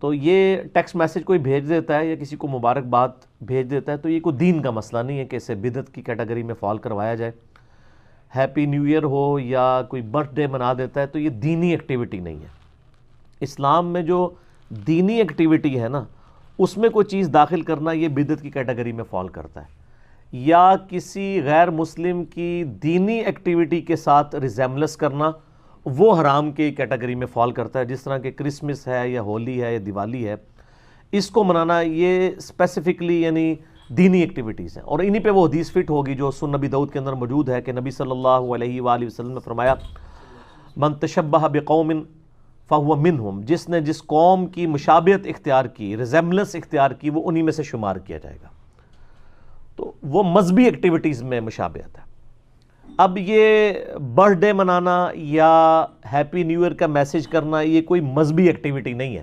तो ये text message कोई भेज देता है या किसी को मुबारकबाद भेज देता है तो ये कोई दीन का मसला नहीं है कि इसे बिदअत की कैटेगरी में फॉल करवाया जाए। हैप्पी न्यू ईयर हो या कोई बर्थडे मना देता है तो ये दीनी एक्टिविटी नहीं है। इस्लाम में जो दीनी एक्टिविटी है ना, उसमें कोई चीज़ दाखिल करना ये बिदअत की कैटेगरी में फॉल करता है, या किसी गैर मुस्लिम की दीनी एक्टिविटी के साथ रिजेम्बलेंस करना वो हराम की कैटेगरी में फॉल करता है। जिस तरह के क्रिसमस है या होली है या दिवाली है, इसको मनाना ये स्पेसिफिकली यानी दीनी एक्टिविटीज़ हैं। और इन्हीं पे वो हदीस फिट होगी जो सुन नबी दाऊद के अंदर मौजूद है कि नबी सल्लल्लाहु अलैहि वसल्लम ने फरमाया, मन तशब्बह बिकौमिन फ़हुव मिनहुम, जिसने जिस कौम की मुशाबियत इख्तियार की, रिजेम्बलेंस इख्तियार की, वो उन्हीं में से शुमार किया जाएगा। तो वो मजहबी एक्टिविटीज़ में मुशाबियत है। अब ये बर्थडे मनाना या हैप्पी न्यू ईयर का मैसेज करना ये कोई मजहबी एक्टिविटी नहीं है।